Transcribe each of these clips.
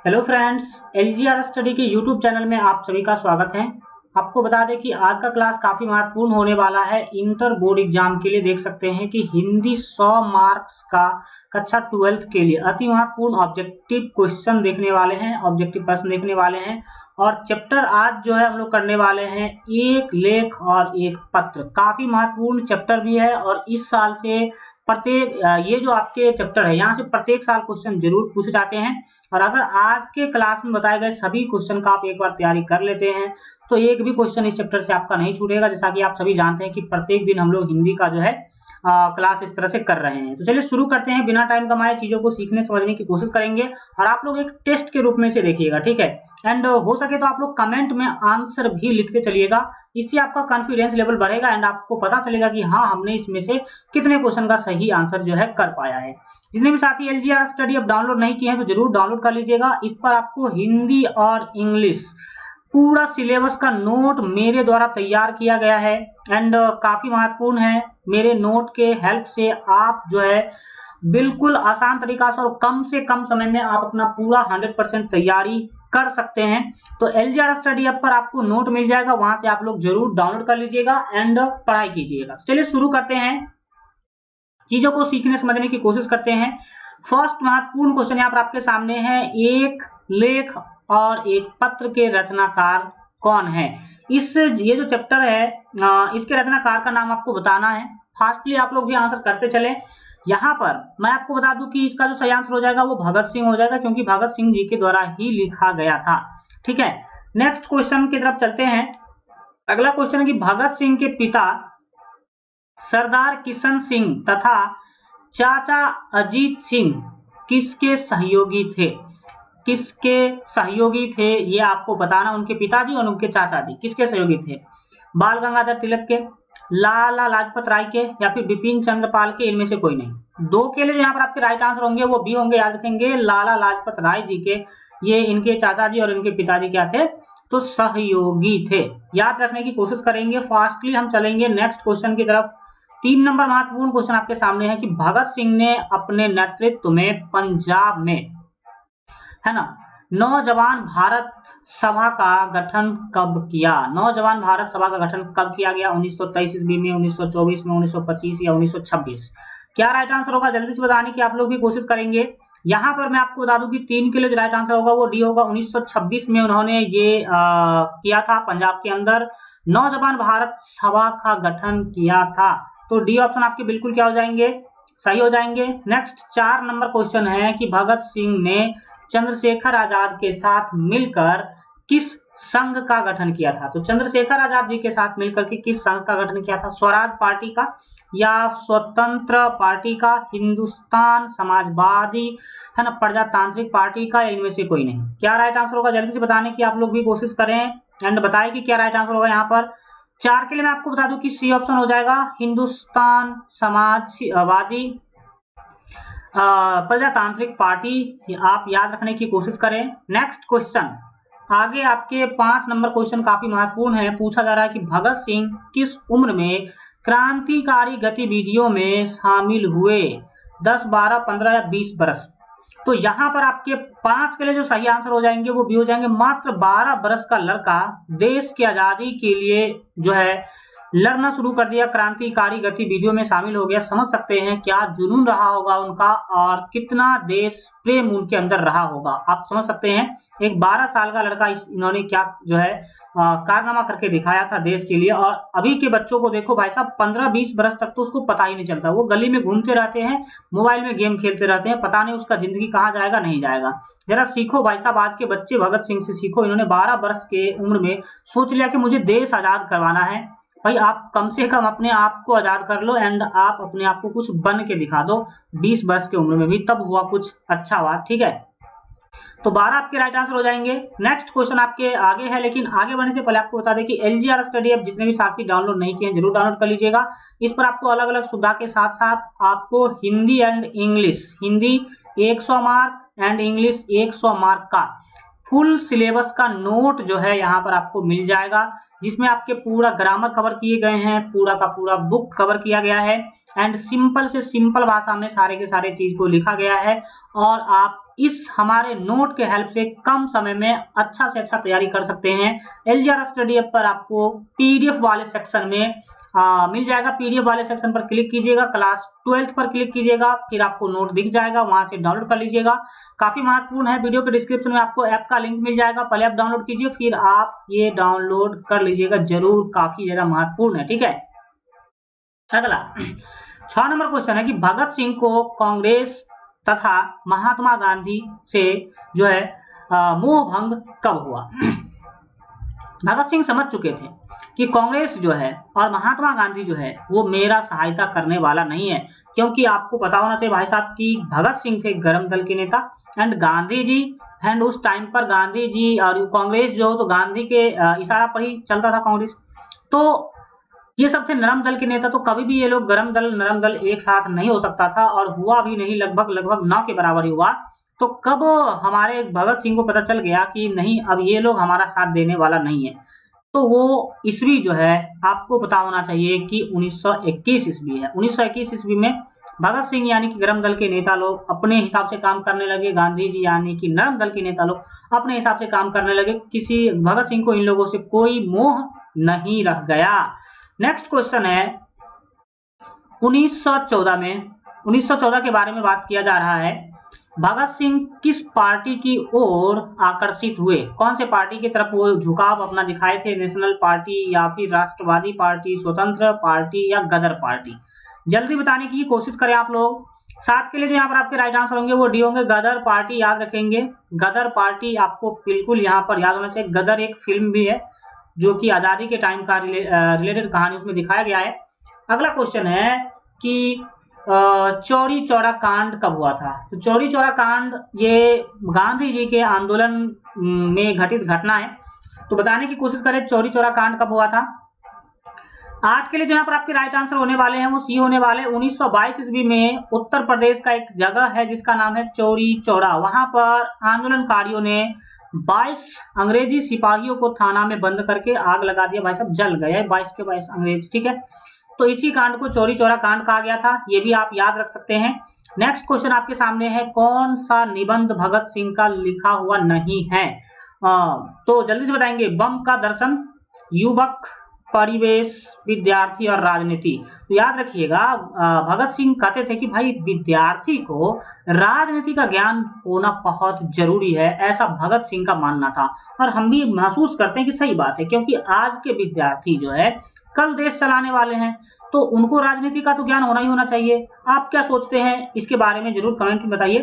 Hello friends, LGR study के YouTube channel में आप सभी का स्वागत है। आपको बता दें कि आज का क्लास काफ़ी महत्वपूर्ण होने वाला है। इंटर बोर्ड एग्जाम के लिए देख सकते हैं कि हिंदी 100 मार्क्स का कक्षा 12th के लिए अति महत्वपूर्ण ऑब्जेक्टिव क्वेश्चन देखने वाले हैं, ऑब्जेक्टिव प्रश्न देखने वाले हैं। और चैप्टर आज जो है हम लोग करने वाले हैं एक लेख और एक पत्र। काफ़ी महत्वपूर्ण चैप्टर भी है और इस साल से प्रत्येक ये जो आपके चैप्टर है यहाँ से प्रत्येक साल क्वेश्चन जरूर पूछे जाते हैं। और अगर आज के क्लास में बताए गए सभी क्वेश्चन का आप एक बार तैयारी कर लेते हैं तो एक भी क्वेश्चन इस चैप्टर से आपका नहीं छूटेगा। जैसा कि आप सभी जानते हैं कि प्रत्येक दिन हम लोग हिंदी का जो है क्लास इस तरह से कर रहे हैं। तो चलिए शुरू करते हैं, बिना टाइम गंवाए चीजों को सीखने समझने की कोशिश करेंगे और आप लोग एक टेस्ट के रूप में इसे देखिएगा, ठीक है। एंड हो सके तो आप लोग कमेंट में आंसर भी लिखते चलिएगा, इससे आपका कॉन्फिडेंस लेवल बढ़ेगा एंड आपको पता चलेगा कि हाँ हमने इसमें से कितने क्वेश्चन का सही आंसर जो है कर पाया है। जितने भी साथी एलजीआर स्टडी अब डाउनलोड नहीं किए हैं तो जरूर डाउनलोड कर लीजिएगा। इस पर आपको हिंदी और इंग्लिश पूरा सिलेबस का नोट मेरे द्वारा तैयार किया गया है एंड काफी महत्वपूर्ण है। मेरे नोट के हेल्प से आप जो है बिल्कुल आसान तरीका से कम समय में आप अपना पूरा 100% तैयारी कर सकते हैं। तो एलजीआर स्टडी ऐप पर आपको नोट मिल जाएगा, वहां से आप लोग जरूर डाउनलोड कर लीजिएगा एंड पढ़ाई कीजिएगा। चलिए शुरू करते हैं, चीजों को सीखने समझने की कोशिश करते हैं। फर्स्ट महत्वपूर्ण क्वेश्चन यहाँ पर आपके सामने है, एक लेख और एक पत्र के रचनाकार कौन है। ये जो चैप्टर है इसके रचनाकार का नाम आपको बताना है। फास्टली आप लोग भी आंसर करते चले। यहाँ पर मैं आपको बता दूं कि इसका जो सही आंसर हो जाएगा वो भगत सिंह हो जाएगा, क्योंकि भगत सिंह जी के द्वारा ही लिखा गया था, ठीक है। नेक्स्ट क्वेश्चन की तरफ चलते हैं। अगला क्वेश्चन है कि भगत सिंह के पिता सरदार किशन सिंह तथा चाचा अजीत सिंह किसके सहयोगी थे। किसके सहयोगी थे ये आपको बताना, उनके पिताजी और उनके चाचा जी किसके सहयोगी थे। बाल गंगाधर तिलक के, लाला लाजपत राय के, या फिर बिपिन चंद्र पाल के, इनमें से कोई नहीं। दो के लिए यहाँ पर आपके राइट आंसर होंगे वो बी होंगे, याद रखेंगे लाला लाजपत राय जी के, ये इनके चाचा जी और इनके पिताजी क्या थे तो सहयोगी थे। याद रखने की कोशिश करेंगे, फास्टली हम चलेंगे नेक्स्ट क्वेश्चन की तरफ। 3 नंबर महत्वपूर्ण क्वेश्चन आपके सामने है कि भगत सिंह ने अपने नेतृत्व में पंजाब में, है ना, नौजवान भारत सभा का गठन कब किया। नौजवान भारत सभा का गठन कब किया गया, 1923 ईस्वी में, 1924 में, 1925 या 1926। क्या राइट आंसर होगा जल्दी से बताने की आप लोग भी कोशिश करेंगे। यहाँ पर मैं आपको बता दूं कि 3 के लिए जो राइट आंसर होगा वो डी होगा। 1926 में उन्होंने ये किया था, पंजाब के अंदर नौजवान भारत सभा का गठन किया था। तो डी ऑप्शन आपके बिल्कुल क्या हो जाएंगे, सही हो जाएंगे। नेक्स्ट 4 नंबर क्वेश्चन है कि भगत सिंह ने चंद्रशेखर आजाद के साथ मिलकर किस संघ का गठन किया था। तो चंद्रशेखर आजाद जी के साथ मिलकर के किस संघ का गठन किया था, स्वराज पार्टी का या स्वतंत्र पार्टी का, हिंदुस्तान समाजवादी, है ना, प्रजातांत्रिक पार्टी का, या इनमें से कोई नहीं। क्या राइट आंसर होगा जल्दी से बताने की आप लोग भी कोशिश करें एंड बताएं कि क्या राइट आंसर होगा। यहाँ पर 4 के लिए मैं आपको बता दूं कि सी ऑप्शन हो जाएगा, हिंदुस्तान समाजवादी प्रजातांत्रिक पार्टी। आप याद रखने की कोशिश करें। नेक्स्ट क्वेश्चन आगे आपके 5 नंबर क्वेश्चन काफी महत्वपूर्ण है। पूछा जा रहा है कि भगत सिंह किस उम्र में क्रांतिकारी गतिविधियों में शामिल हुए, 10, 12, 15 या 20 बरस। तो यहाँ पर आपके 5 के लिए जो सही आंसर हो जाएंगे वो भी हो जाएंगे। मात्र 12 बरस का लड़का देश की आजादी के लिए जो है लड़ना शुरू कर दिया, क्रांतिकारी गतिविधियों में शामिल हो गया। समझ सकते हैं क्या जुनून रहा होगा उनका और कितना देश प्रेम उनके अंदर रहा होगा। आप समझ सकते हैं एक 12 साल का लड़का इन्होंने क्या जो है कारनामा करके दिखाया था देश के लिए। और अभी के बच्चों को देखो भाई साहब, 15-20 बरस तक तो उसको पता ही नहीं चलता, वो गली में घूमते रहते हैं, मोबाइल में गेम खेलते रहते हैं, पता नहीं उसका जिंदगी कहाँ जाएगा नहीं जाएगा। जरा सीखो भाई साहब, आज के बच्चे भगत सिंह से सीखो। इन्होंने 12 बरस के उम्र में सोच लिया कि मुझे देश आजाद करवाना है। भाई आप कम से कम अपने आप को आजाद कर लो एंड आप अपने आप को कुछ बन के दिखा दो 20 वर्ष की उम्र में भी, तब हुआ कुछ अच्छा हुआ, ठीक है। तो 12 आपके राइट आंसर हो जाएंगे। नेक्स्ट क्वेश्चन आपके आगे है, लेकिन आगे बढ़ने से पहले आपको बता दें कि एलजीआर स्टडी ऐप जितने भी साथी डाउनलोड नहीं किए हैं जरूर डाउनलोड कर लीजिएगा। इस पर आपको अलग अलग सुविधा के साथ साथ आपको Hindi and English, Hindi 100 mark and English 100 mark का फुल सिलेबस का नोट जो है यहाँ पर आपको मिल जाएगा, जिसमें आपके पूरा ग्रामर कवर किए गए हैं, पूरा का पूरा बुक कवर किया गया है एंड सिंपल से सिंपल भाषा में सारे के सारे चीज को लिखा गया है। और आप इस हमारे नोट के हेल्प से कम समय में अच्छा से अच्छा तैयारी कर सकते हैं। एलजीआर स्टडी ऐप पर आपको पीडीएफ वाले सेक्शन में मिल जाएगा। पीडीएफ वाले सेक्शन पर क्लिक कीजिएगा, क्लास 12th पर क्लिक कीजिएगा, फिर आपको नोट दिख जाएगा, वहां से डाउनलोड कर लीजिएगा। काफी महत्वपूर्ण है। वीडियो के डिस्क्रिप्शन में आपको ऐप का लिंक मिल जाएगा, पहले आप डाउनलोड कीजिए, फिर आप ये डाउनलोड कर लीजिएगा जरूर, काफी ज्यादा महत्वपूर्ण है। ठीक है, अगला 6 नंबर क्वेश्चन है कि भगत सिंह को कांग्रेस तथा महात्मा गांधी से जो है मोह भंग कब हुआ? भगत सिंह समझ चुके थे कि कांग्रेस जो है और महात्मा गांधी जो है वो मेरा सहायता करने वाला नहीं है, क्योंकि आपको पता होना चाहिए भाई साहब कि भगत सिंह थे गरम दल के नेता एंड गांधी जी, एंड उस टाइम पर गांधी जी और कांग्रेस जो तो गांधी के इशारा पर ही चलता था कांग्रेस, तो ये सब थे नरम दल के नेता। तो कभी भी ये लोग गरम दल नरम दल एक साथ नहीं हो सकता था, और हुआ भी नहीं, लगभग 9 के बराबर ही हुआ। तो कब हमारे भगत सिंह को पता चल गया कि नहीं अब ये लोग हमारा साथ देने वाला नहीं है, तो वो ईस्वी जो है आपको पता होना चाहिए कि 1921 ईस्वी है। 1921 ईस्वी में भगत सिंह यानी कि गरम दल के नेता लोग अपने हिसाब से काम करने लगे, गांधी जी यानी कि नरम दल के नेता लोग अपने हिसाब से काम करने लगे। किसी भगत सिंह को इन लोगों से कोई मोह नहीं रह गया। नेक्स्ट क्वेश्चन है 1914 में, 1914 के बारे में बात किया जा रहा है। भगत सिंह किस पार्टी की ओर आकर्षित हुए? कौन से पार्टी की तरफ वो झुकाव अपना दिखाए थे? नेशनल पार्टी या फिर राष्ट्रवादी पार्टी, स्वतंत्र पार्टी या गदर पार्टी? जल्दी बताने की कोशिश करें आप लोग। 7 के लिए जो यहाँ पर आपके राइट आंसर होंगे वो डी होंगे। गदर पार्टी याद रखेंगे, गदर पार्टी आपको बिल्कुल यहाँ पर याद होना चाहिए। गदर एक फिल्म भी है जो कि आजादी के टाइम का रिलेटेड कहानी उसमें दिखाया गया है। अगला क्वेश्चन है कि चौरी चौरा कांड कब हुआ था? तो चौरी चौरा कांड ये गांधी जी के आंदोलन में घटित घटना है, तो बताने की कोशिश करें चौरी चौरा कांड कब हुआ था। 8 के लिए जो यहाँ पर आपके राइट आंसर होने वाले हैं वो सी होने वाले। 1922 ईस्वी में उत्तर प्रदेश का एक जगह है जिसका नाम है चौरी चौरा, वहां पर आंदोलनकारियों ने 22 अंग्रेजी सिपाहियों को थाना में बंद करके आग लगा दिया। भाई साहब जल गए 22 के 22 अंग्रेज। ठीक है, तो इसी कांड को चौरी चौरा कांड कहा गया था, ये भी आप याद रख सकते हैं। नेक्स्ट क्वेश्चन आपके सामने है, कौन सा निबंध भगत सिंह का लिखा हुआ नहीं है? तो जल्दी से बताएंगे। बम का दर्शन, युवक, परिवेश, विद्यार्थी और राजनीति। तो याद रखिएगा भगत सिंह कहते थे कि भाई विद्यार्थी को राजनीति का ज्ञान होना बहुत जरूरी है, ऐसा भगत सिंह का मानना था। और हम भी महसूस करते हैं कि सही बात है, क्योंकि आज के विद्यार्थी जो है कल देश चलाने वाले हैं, तो उनको राजनीति का तो ज्ञान होना ही होना चाहिए। आप क्या सोचते हैं इसके बारे में जरूर कमेंट में बताइए,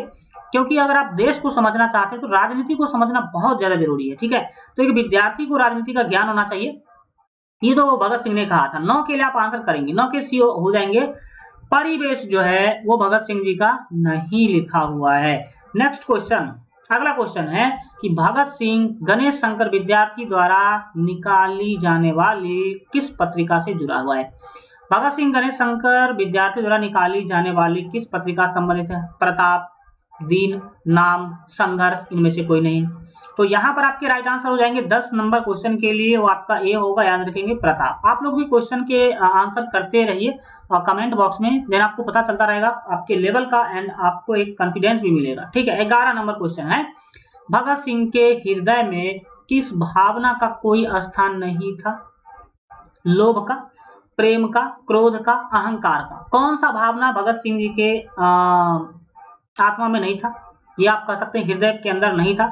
क्योंकि अगर आप देश को समझना चाहते हैं तो राजनीति को समझना बहुत ज्यादा जरूरी है। ठीक है, तो एक विद्यार्थी को राजनीति का ज्ञान होना चाहिए, ये तो भगत सिंह ने कहा था। 9 के लिए आप आंसर करेंगे, 9 के सी हो जाएंगे। परिवेश जो है वो भगत सिंह जी का नहीं लिखा हुआ है। नेक्स्ट क्वेश्चन, अगला क्वेश्चन है कि भगत सिंह गणेश शंकर विद्यार्थी द्वारा निकाली जाने वाली किस पत्रिका से जुड़ा हुआ है? भगत सिंह गणेश शंकर विद्यार्थी द्वारा निकाली जाने वाली किस पत्रिका से संबंधित है? प्रताप, दीन, नाम, संघर्ष, इनमें से कोई नहीं। तो यहाँ पर आपके राइट आंसर हो जाएंगे 10 नंबर क्वेश्चन के लिए वो आपका ए होगा, याद रखेंगे प्रताप। आप लोग भी क्वेश्चन के आंसर करते रहिए और कमेंट बॉक्स में, देन आपको पता चलता रहेगा आपके लेवल का एंड आपको एक कॉन्फिडेंस भी मिलेगा। ठीक है, 11 नंबर क्वेश्चन है, भगत सिंह के हृदय में किस भावना का कोई स्थान नहीं था? लोभ का, प्रेम का, क्रोध का, अहंकार का? कौन सा भावना भगत सिंह जी के आत्मा में नहीं था? ये आप कह सकते हैं हृदय के अंदर नहीं था।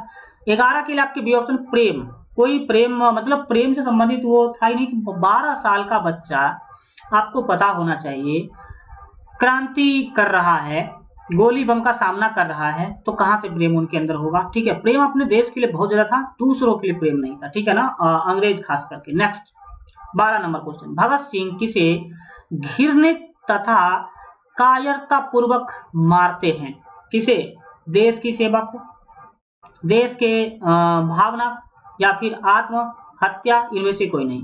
11 के लिए आपके बी ऑप्शन प्रेम, कोई प्रेम मतलब प्रेम से संबंधित वो था ही नहीं कि 12 साल का बच्चा, आपको पता होना चाहिए, क्रांति कर रहा है, गोली बम का सामना कर रहा है, तो कहां से प्रेम उनके अंदर होगा? ठीक है, प्रेम अपने देश के लिए बहुत ज्यादा था, दूसरों के लिए प्रेम नहीं था। ठीक है ना, अंग्रेज खास करके। Next 12 number question, Bhagat Singh किसे घृणित तथा कायरता पूर्वक मारते हैं? किसे? देश की सेवा को, देश के भावना, या फिर आत्महत्या, इनमें से कोई नहीं।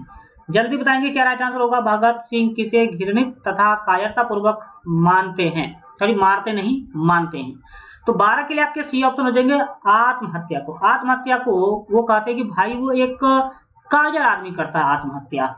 जल्दी बताएंगे क्या राइट आंसर होगा। भगत सिंह किसे घृणित तथा कायरता पूर्वक मानते हैं, सॉरी मारते नहीं, मानते हैं। तो 12 के लिए आपके सी ऑप्शन हो जाएंगे आत्महत्या को। आत्महत्या को वो कहते हैं कि भाई वो एक कायर आदमी करता है आत्महत्या,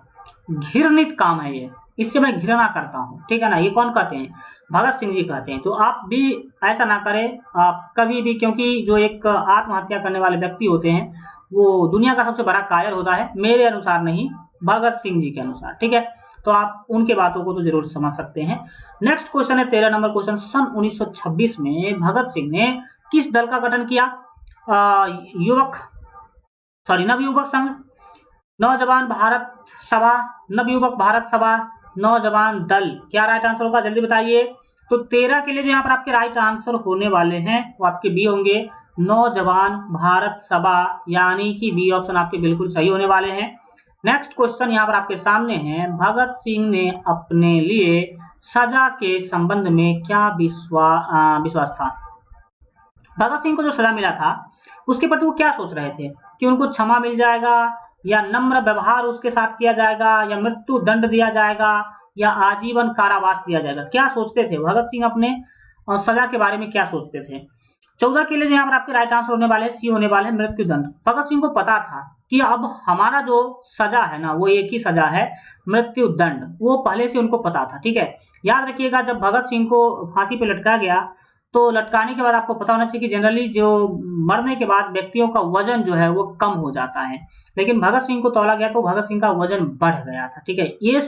घृणित काम है ये, इससे मैं घृणा करता हूँ, ठीक है ना। ये कौन कहते हैं? भगत सिंह जी कहते हैं। तो आप भी ऐसा ना करें आप कभी भी, क्योंकि जो एक आत्महत्या करने वाले व्यक्ति होते हैं वो दुनिया का सबसे बड़ा कायर होता है, मेरे अनुसार नहीं, भगत सिंह जी के अनुसार, ठीक है। तो आप उनके बातों को तो जरूर समझ सकते हैं। नेक्स्ट क्वेश्चन है 13 नंबर क्वेश्चन। सन 1926 में भगत सिंह ने किस दल का गठन किया? नवयुवक संघ, नौजवान भारत सभा, नवयुवक भारत सभा, नौजवान दल। क्या राइट आंसर होगा, जल्दी बताइए। तो 13 के लिए जो यहाँ पर आपके राइट आंसर होने वाले हैं वो आपके बी होंगे, नौजवान भारत सभा, यानी कि बी ऑप्शन आपके बिल्कुल सही होने वाले हैं। नेक्स्ट क्वेश्चन यहाँ पर आपके सामने है, भगत सिंह ने अपने लिए सजा के संबंध में क्या विश्वास था? भगत सिंह को जो सजा मिला था उसके प्रति वो क्या सोच रहे थे कि उनको क्षमा मिल जाएगा, या नम्र व्यवहार उसके साथ किया जाएगा, या मृत्यु दंड दिया जाएगा, या आजीवन कारावास दिया जाएगा? क्या सोचते थे भगत सिंह अपने सजा के बारे में, क्या सोचते थे? 14 के लिए यहाँ पर आपके राइट आंसर होने वाले सी होने वाले मृत्यु दंड। भगत सिंह को पता था कि अब हमारा जो सजा है ना वो एक ही सजा है, मृत्यु दंड, वो पहले से उनको पता था, ठीक है। याद रखिएगा जब भगत सिंह को फांसी पे लटकाया गया तो लटकाने के बाद आपको पता होना चाहिए कि जनरली जो मरने के बाद व्यक्तियों का वजन जो है वो कम हो जाता है, लेकिन भगत सिंह को तौला गया तो भगत सिंह का वजन बढ़ गया था, ठीक है। ये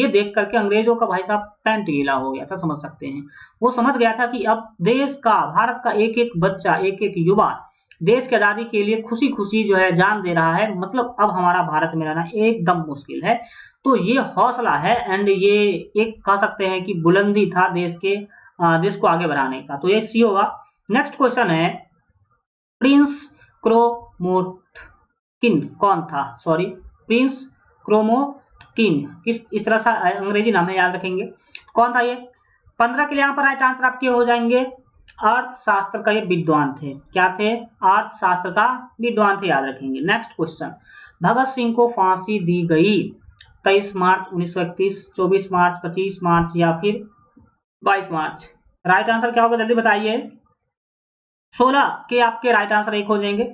देख करके अंग्रेजों का भाई साहब पैंट गीला हो गया था, समझ सकते हैं। वो समझ गया था कि अब देश का, भारत का एक एक बच्चा, एक एक युवा देश की आजादी के लिए खुशी खुशी जो है जान दे रहा है, मतलब अब हमारा भारत में रहना एकदम मुश्किल है। तो ये हौसला है एंड ये एक कह सकते हैं कि बुलंदी था देश को आगे बढ़ाने का। तो ये सी होगा। नेक्स्ट क्वेश्चन है, प्रिंस क्रोमोटकिन कौन था? प्रिंस क्रोमोटकिन, इस तरह से अंग्रेजी नाम है, याद रखेंगे कौन था ये। 15 के लिए यहाँ पर राइट आंसर आपके हो जाएंगे, अर्थशास्त्र का ये विद्वान थे। क्या थे? अर्थशास्त्र का विद्वान थे, याद रखेंगे। नेक्स्ट क्वेश्चन, भगत सिंह को फांसी दी गई 23 मार्च 1931, 24 मार्च, 25 मार्च या फिर 22 मार्च? राइट आंसर क्या होगा, जल्दी बताइए। 16 के आपके राइट आंसर एक हो जाएंगे।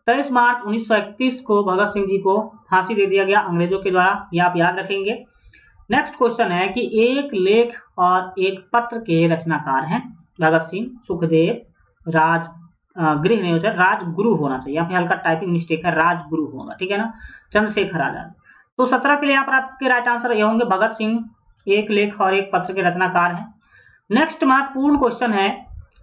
23 मार्च 1931 को भगत सिंह जी को फांसी दे दिया गया अंग्रेजों के द्वारा, ये आप याद रखेंगे। नेक्स्ट क्वेश्चन है कि एक लेख और एक पत्र के रचनाकार हैं भगत सिंह, सुखदेव, गृह नहीं हो, राजगुरु होना चाहिए, यहाँ पे हल्का टाइपिंग मिस्टेक है, राजगुरु होगा, ठीक है ना, चंद्रशेखर आजाद। तो 17 के लिए यहाँ पर आपके राइट आंसर ये होंगे, भगत सिंह एक लेख और एक पत्र के रचनाकार हैं। नेक्स्ट महत्वपूर्ण क्वेश्चन है,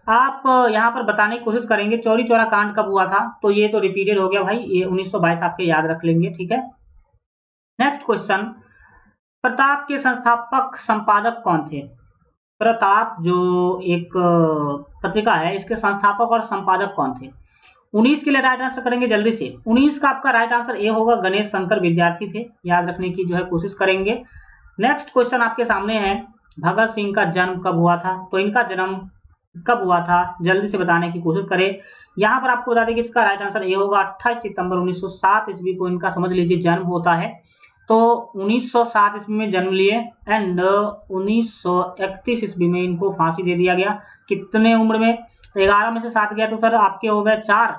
आप यहाँ पर बताने की कोशिश करेंगे चौरी चौरा कांड कब हुआ था? तो ये तो रिपीटेड हो गया भाई, ये 1922 आपके याद रख लेंगे, ठीक है। नेक्स्ट क्वेश्चन, प्रताप के संस्थापक संपादक कौन थे? प्रताप जो एक पत्रिका है इसके संस्थापक और संपादक कौन थे? 19 के लिए राइट आंसर करेंगे जल्दी से। 19 का आपका राइट आंसर ए होगा, गणेश शंकर विद्यार्थी थे, याद रखने की जो है कोशिश करेंगे। नेक्स्ट क्वेश्चन आपके सामने है, भगत सिंह का जन्म कब हुआ था? तो इनका जन्म कब हुआ था, जल्दी से बताने की कोशिश करें। यहाँ पर आपको बता दें कि इसका राइट आंसर ये होगा, 28 सितंबर 1907 ईस्वी को इनका समझ लीजिए जन्म होता है। तो 1907 ईस्वी में जन्म लिए एंड 1931 ईस्वी में इनको फांसी दे दिया गया। कितने उम्र में? 11 में से 7 गया तो सर आपके हो गए 4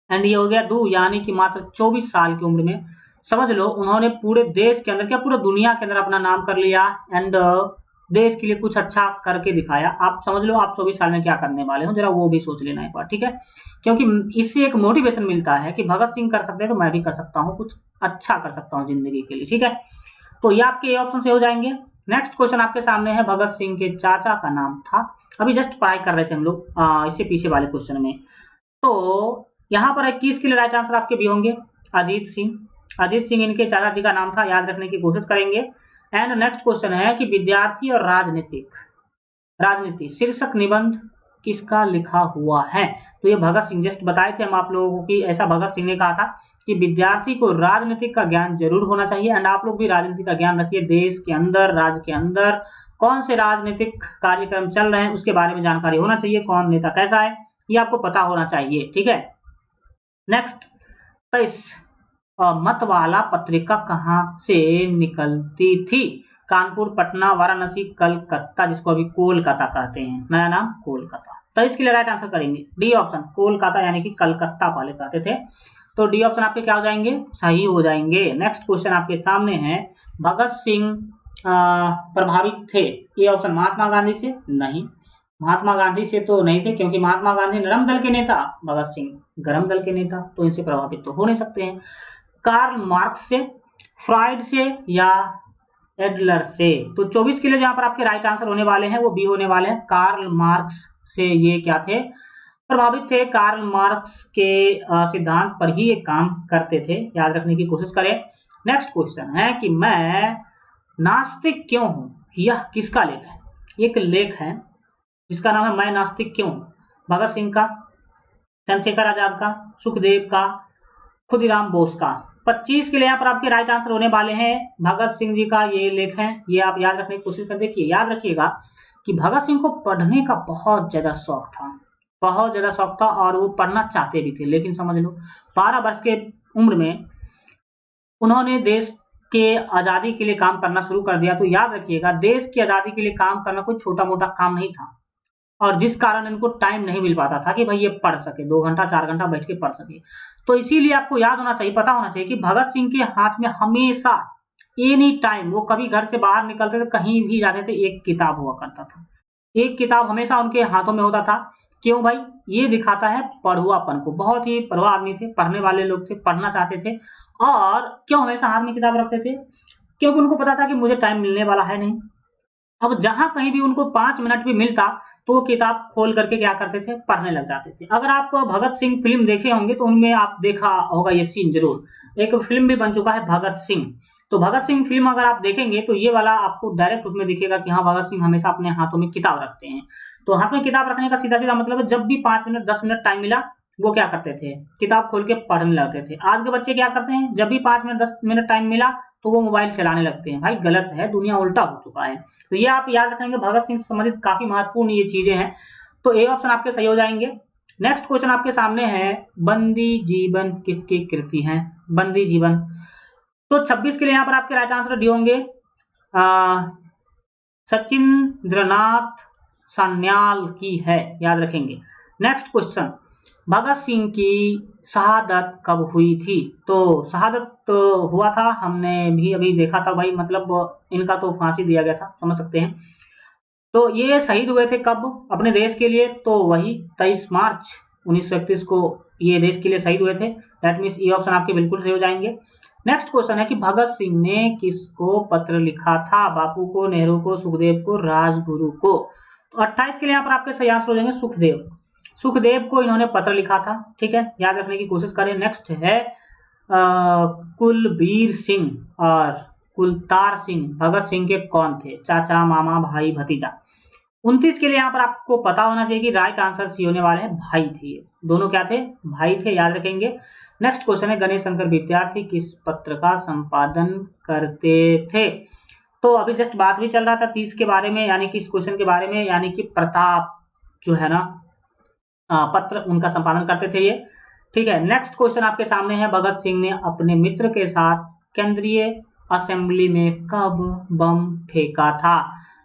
एंड ये हो गया 2, यानी कि मात्र 24 साल की उम्र में समझ लो उन्होंने पूरे देश के अंदर, क्या पूरे दुनिया के अंदर अपना नाम कर लिया एंड देश के लिए कुछ अच्छा करके दिखाया। आप समझ लो आप 24 साल में क्या करने वाले हो, जरा वो भी सोच लेना एक बार, ठीक है। क्योंकि इससे एक मोटिवेशन मिलता है कि भगत सिंह कर सकते हैं तो मैं भी कर सकता हूँ, कुछ अच्छा कर सकता हूँ जिंदगी के लिए, ठीक है। तो ये आपके ऑप्शन से हो जाएंगे। नेक्स्ट क्वेश्चन आपके सामने है, भगत सिंह के चाचा का नाम था, अभी जस्ट पढ़ाई कर रहे थे हम लोग इससे पीछे वाले क्वेश्चन में। तो यहाँ पर 21 के लिए राइट आंसर आपके भी होंगे, अजीत सिंह। अजीत सिंह इनके चाचा जी का नाम था, याद रखने की कोशिश करेंगे। एंड नेक्स्ट क्वेश्चन है कि विद्यार्थी और राजनीति शीर्षक निबंध किसका लिखा हुआ है? तो ये भगत सिंह, जस्ट बताए थे हम आप लोगों को कि ऐसा भगत सिंह ने कहा था कि विद्यार्थी को राजनीतिक का ज्ञान जरूर होना चाहिए एंड आप लोग भी राजनीति का ज्ञान रखिए। देश के अंदर, राज्य के अंदर कौन से राजनीतिक कार्यक्रम चल रहे हैं उसके बारे में जानकारी होना चाहिए, कौन नेता कैसा है ये आपको पता होना चाहिए, ठीक है। नेक्स्ट, 23 मतवाला पत्रिका कहाँ से निकलती थी? कानपुर, पटना, वाराणसी, कलकत्ता, जिसको अभी कोलकाता कहते हैं, नया नाम कोलकाता। तो इसके लिए राइट आंसर करेंगे डी ऑप्शन, कोलकाता यानी कि कलकत्ता पहले कहते थे। तो डी ऑप्शन आपके क्या हो जाएंगे, सही हो जाएंगे। नेक्स्ट क्वेश्चन आपके सामने है, भगत सिंह प्रभावित थे? ये ऑप्शन महात्मा गांधी से नहीं, महात्मा गांधी से तो नहीं थे, क्योंकि महात्मा गांधी नरम दल के नेता, भगत सिंह गरम दल के नेता, तो इनसे प्रभावित तो हो नहीं सकते हैं। कार्ल मार्क्स से, फ्राइड से या एडलर से? तो 24 के लिए जहां पर आपके राइट आंसर होने वाले हैं वो बी होने वाले हैं, कार्ल मार्क्स से ये क्या थे? प्रभावित थे। कार्ल मार्क्स के सिद्धांत पर ही ये काम करते थे, याद रखने की कोशिश करें। नेक्स्ट क्वेश्चन है कि मैं नास्तिक क्यों हूं? यह किसका लेख है? एक लेख है जिसका नाम है मैं नास्तिक क्यों। भगत सिंह का, चंद्रशेखर आजाद का, सुखदेव का, खुदीराम बोस का। 25 के लिए यहाँ पर आपके राइट आंसर होने वाले हैं भगत सिंह जी का ये लेख है, ये आप याद रखने की कोशिश कर देखिए। याद रखिएगा कि भगत सिंह को पढ़ने का बहुत ज्यादा शौक था, बहुत ज्यादा शौक था, और वो पढ़ना चाहते भी थे, लेकिन समझ लो 12 वर्ष के उम्र में उन्होंने देश के आजादी के लिए काम करना शुरू कर दिया। तो याद रखिएगा, देश की आजादी के लिए काम करना कोई छोटा मोटा काम नहीं था, और जिस कारण इनको टाइम नहीं मिल पाता था कि भाई ये पढ़ सके, 2 घंटा 4 घंटा बैठ के पढ़ सके। तो इसीलिए आपको याद होना चाहिए, पता होना चाहिए कि भगत सिंह के हाथ में हमेशा एनी टाइम, वो कभी घर से बाहर निकलते थे, कहीं भी जाते थे, एक किताब हुआ करता था, एक किताब हमेशा उनके हाथों में होता था। क्यों भाई? ये दिखाता है पढ़ुआपन को, बहुत ही पढ़ुआ आदमी थे, पढ़ने वाले लोग थे, पढ़ना चाहते थे। और क्यों हमेशा हाथ में किताब रखते थे? क्योंकि उनको पता था कि मुझे टाइम मिलने वाला है नहीं। अब जहां कहीं भी उनको 5 मिनट भी मिलता तो वो किताब खोल करके क्या करते थे? पढ़ने लग जाते थे। अगर आप भगत सिंह फिल्म देखे होंगे तो उनमें आप देखा होगा ये सीन जरूर, एक फिल्म भी बन चुका है भगत सिंह। तो भगत सिंह फिल्म अगर आप देखेंगे तो ये वाला आपको डायरेक्ट उसमें दिखेगा कि हाँ, भगत सिंह हमेशा अपने हाथों में किताब रखते हैं। तो हाथ में किताब रखने का सीधा सीधा मतलब है, जब भी 5 मिनट 10 मिनट टाइम मिला वो क्या करते थे? किताब खोल के पढ़ने लगते थे। आज के बच्चे क्या करते हैं? जब भी 5 मिनट 10 मिनट टाइम मिला तो वो मोबाइल चलाने लगते हैं। भाई गलत है, दुनिया उल्टा हो चुका है। तो ये आप याद रखेंगे, भगत सिंह से संबंधित काफी महत्वपूर्ण ये चीजें हैं। तो ए ऑप्शन आपके सही हो जाएंगे। नेक्स्ट क्वेश्चन आपके सामने है, बंदी जीवन किसकी कृति है? बंदी जीवन। तो 26 के लिए यहाँ पर आपके राइट आंसर डी होंगे सचिंद्रनाथ सान्याल की है, याद रखेंगे। नेक्स्ट क्वेश्चन, भगत सिंह की शहादत कब हुई थी? तो शहादत तो हुआ था, हमने भी अभी देखा था भाई, मतलब इनका तो फांसी दिया गया था, समझ सकते हैं। तो ये शहीद हुए थे कब अपने देश के लिए? तो वही 23 मार्च 1931 को ये देश के लिए शहीद हुए थे। दैट मीन्स ये ऑप्शन आपके बिल्कुल सही हो जाएंगे। नेक्स्ट क्वेश्चन है कि भगत सिंह ने किसको पत्र लिखा था? बापू को, नेहरू को, सुखदेव को, राजगुरु को? तो 28 के लिए यहाँ पर आपके सही आंसर हो जाएंगे सुखदेव। सुखदेव को इन्होंने पत्र लिखा था, ठीक है, याद रखने की कोशिश करें। नेक्स्ट है कुलबीर सिंह और कुलतार सिंह भगत सिंह के कौन थे? चाचा, मामा, भाई, भतीजा? 29 के लिए यहाँ पर आपको पता होना चाहिए कि राइट आंसर सी होने वाले हैं, भाई थे। दोनों क्या थे? भाई थे, याद रखेंगे। नेक्स्ट क्वेश्चन है, गणेश शंकर विद्यार्थी किस पत्र का संपादन करते थे? तो अभी जस्ट बात भी चल रहा था 30 के बारे में, यानी कि इस क्वेश्चन के बारे में, यानी कि प्रताप जो है ना पत्र उनका संपादन करते थे ये, ठीक है। नेक्स्ट क्वेश्चन आपके सामने है, भगत सिंह ने अपने मित्र के साथ केंद्रीय असेंबली में कब बम फेंका था?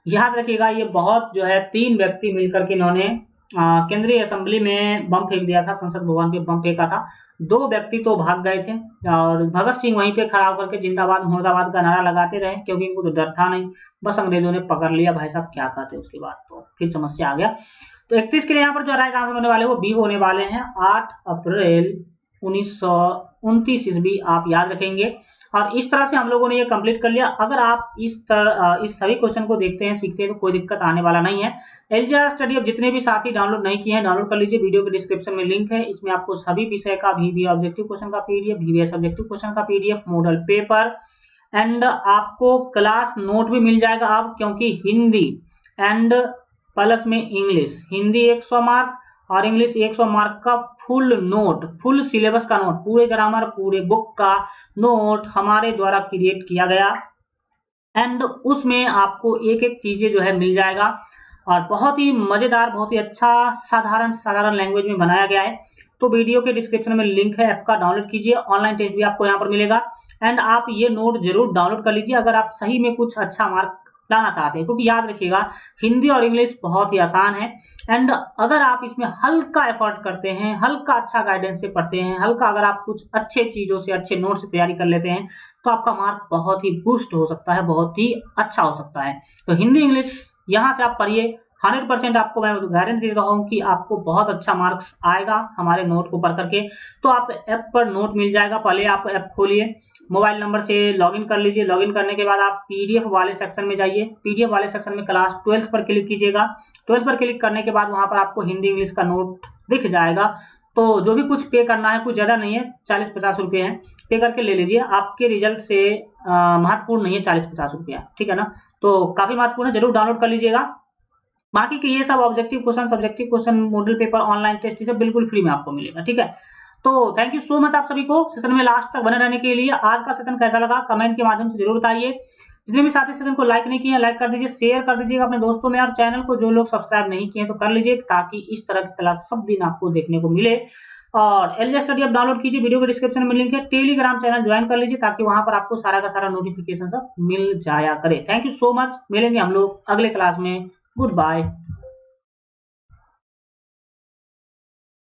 याद रखिएगा, ये बहुत जो है 3 व्यक्ति मिलकर के इन्होंने केंद्रीय असेंबली में बम फेंक दिया था, संसद भवन पे बम फेंका था। 2 व्यक्ति तो भाग गए थे और भगत सिंह वहीं पे खड़ा होकर के जिंदाबाद मुर्दाबाद का नारा लगाते रहे, क्योंकि इनको तो डर था नहीं, बस अंग्रेजों ने पकड़ लिया, भाई साहब क्या कहते उसके बाद तो फिर समस्या आ गया। तो 31 के लिए यहाँ पर जो राइट आंसर होने वाले वो बी होने वाले हैं, 8 अप्रैल 1929 ईस्वी, आप याद रखेंगे। और इस तरह से हम लोगों ने ये कंप्लीट कर लिया। अगर आप इस सभी क्वेश्चन को देखते हैं, सीखते हैं, तो कोई दिक्कत आने वाला नहीं है। एलजीआर स्टडी अब जितने भी साथी डाउनलोड नहीं किए हैं डाउनलोड कर लीजिए, वीडियो के डिस्क्रिप्शन में लिंक है, इसमें आपको सभी विषय का वीवीए ऑब्जेक्टिव क्वेश्चन का पीडीएफ, वीवीए सब्जेक्टिव क्वेश्चन का पीडीएफ, मॉडल पेपर एंड आपको क्लास नोट भी मिल जाएगा अब, क्योंकि हिंदी एंड प्लस में इंग्लिश, हिंदी 100 मार्क और इंग्लिश 100 मार्क का फुल नोट, फुल सिलेबस का नोट, पूरे ग्रामर पूरे बुक का नोट हमारे द्वारा क्रिएट किया गया एंड उसमें आपको एक एक चीजें जो है मिल जाएगा और बहुत ही मजेदार, बहुत ही अच्छा साधारण लैंग्वेज में बनाया गया है। तो वीडियो के डिस्क्रिप्शन में लिंक है, ऐप का डाउनलोड कीजिए, ऑनलाइन टेस्ट भी आपको यहाँ पर मिलेगा एंड आप ये नोट जरूर डाउनलोड कर लीजिए। अगर आप सही में कुछ अच्छा मार्क लाना चाहते हैं, क्योंकि याद रखिएगा हिंदी और इंग्लिश बहुत ही आसान है। एंड अगर आप इसमें हल्का एफर्ट करते हैं, हल्का अच्छा गाइडेंस से पढ़ते हैं, हल्का अगर आप कुछ अच्छे चीजों से, अच्छे नोट से तैयारी कर लेते हैं, तो आपका मार्क बहुत ही बूस्ट हो सकता है, बहुत ही अच्छा हो सकता है। तो हिंदी इंग्लिश यहाँ से आप पढ़िए, 100% आपको मैं गारंटी देता हूँ कि आपको बहुत अच्छा मार्क्स आएगा हमारे नोट को पढ़ करके। तो आप ऐप पर नोट मिल जाएगा, पहले आप ऐप खोलिए, मोबाइल नंबर से लॉगिन कर लीजिए। लॉगिन करने के बाद आप पीडीएफ वाले सेक्शन में जाइए, पीडीएफ वाले सेक्शन में क्लास 12 पर क्लिक कीजिएगा। 12 पर क्लिक करने के बाद वहां पर आपको हिंदी इंग्लिश का नोट दिख जाएगा। तो जो भी कुछ पे करना है, कुछ ज्यादा नहीं है, 40-50 रुपये है, पे करके ले लीजिए। आपके रिजल्ट से महत्वपूर्ण नहीं है 40-50 रुपया, ठीक है ना। तो काफी महत्वपूर्ण है, जरूर डाउनलोड कर लीजिएगा। बाकी के ये सब objective question, subjective question, model paper, online test, ये सब बिल्कुल फ्री में आपको मिलेगा, ठीक है। तो थैंक यू सो मच आप सभी को सेशन में लास्ट तक बने रहने के लिए। आज का सेशन कैसा लगा कमेंट के माध्यम से जरूर बताइए। जितने भी साथी सेशन को लाइक नहीं किए, लाइक कर दीजिए, शेयर कर दीजिएगा अपने दोस्तों में, और चैनल को जो लोग सब्सक्राइब नहीं किए तो कर लीजिए, ताकि इस तरह की क्लास सब दिन आपको देखने को मिले। और एलजे स्टडी आप डाउनलोड कीजिए, वीडियो के डिस्क्रिप्शन में लिंक है। टेलीग्राम चैनल ज्वाइन कर लीजिए, ताकि वहां पर आपको सारा का सारा नोटिफिकेशन सब मिल जाया करे। थैंक यू सो मच, मिलेंगे हम लोग अगले क्लास में। Good bye.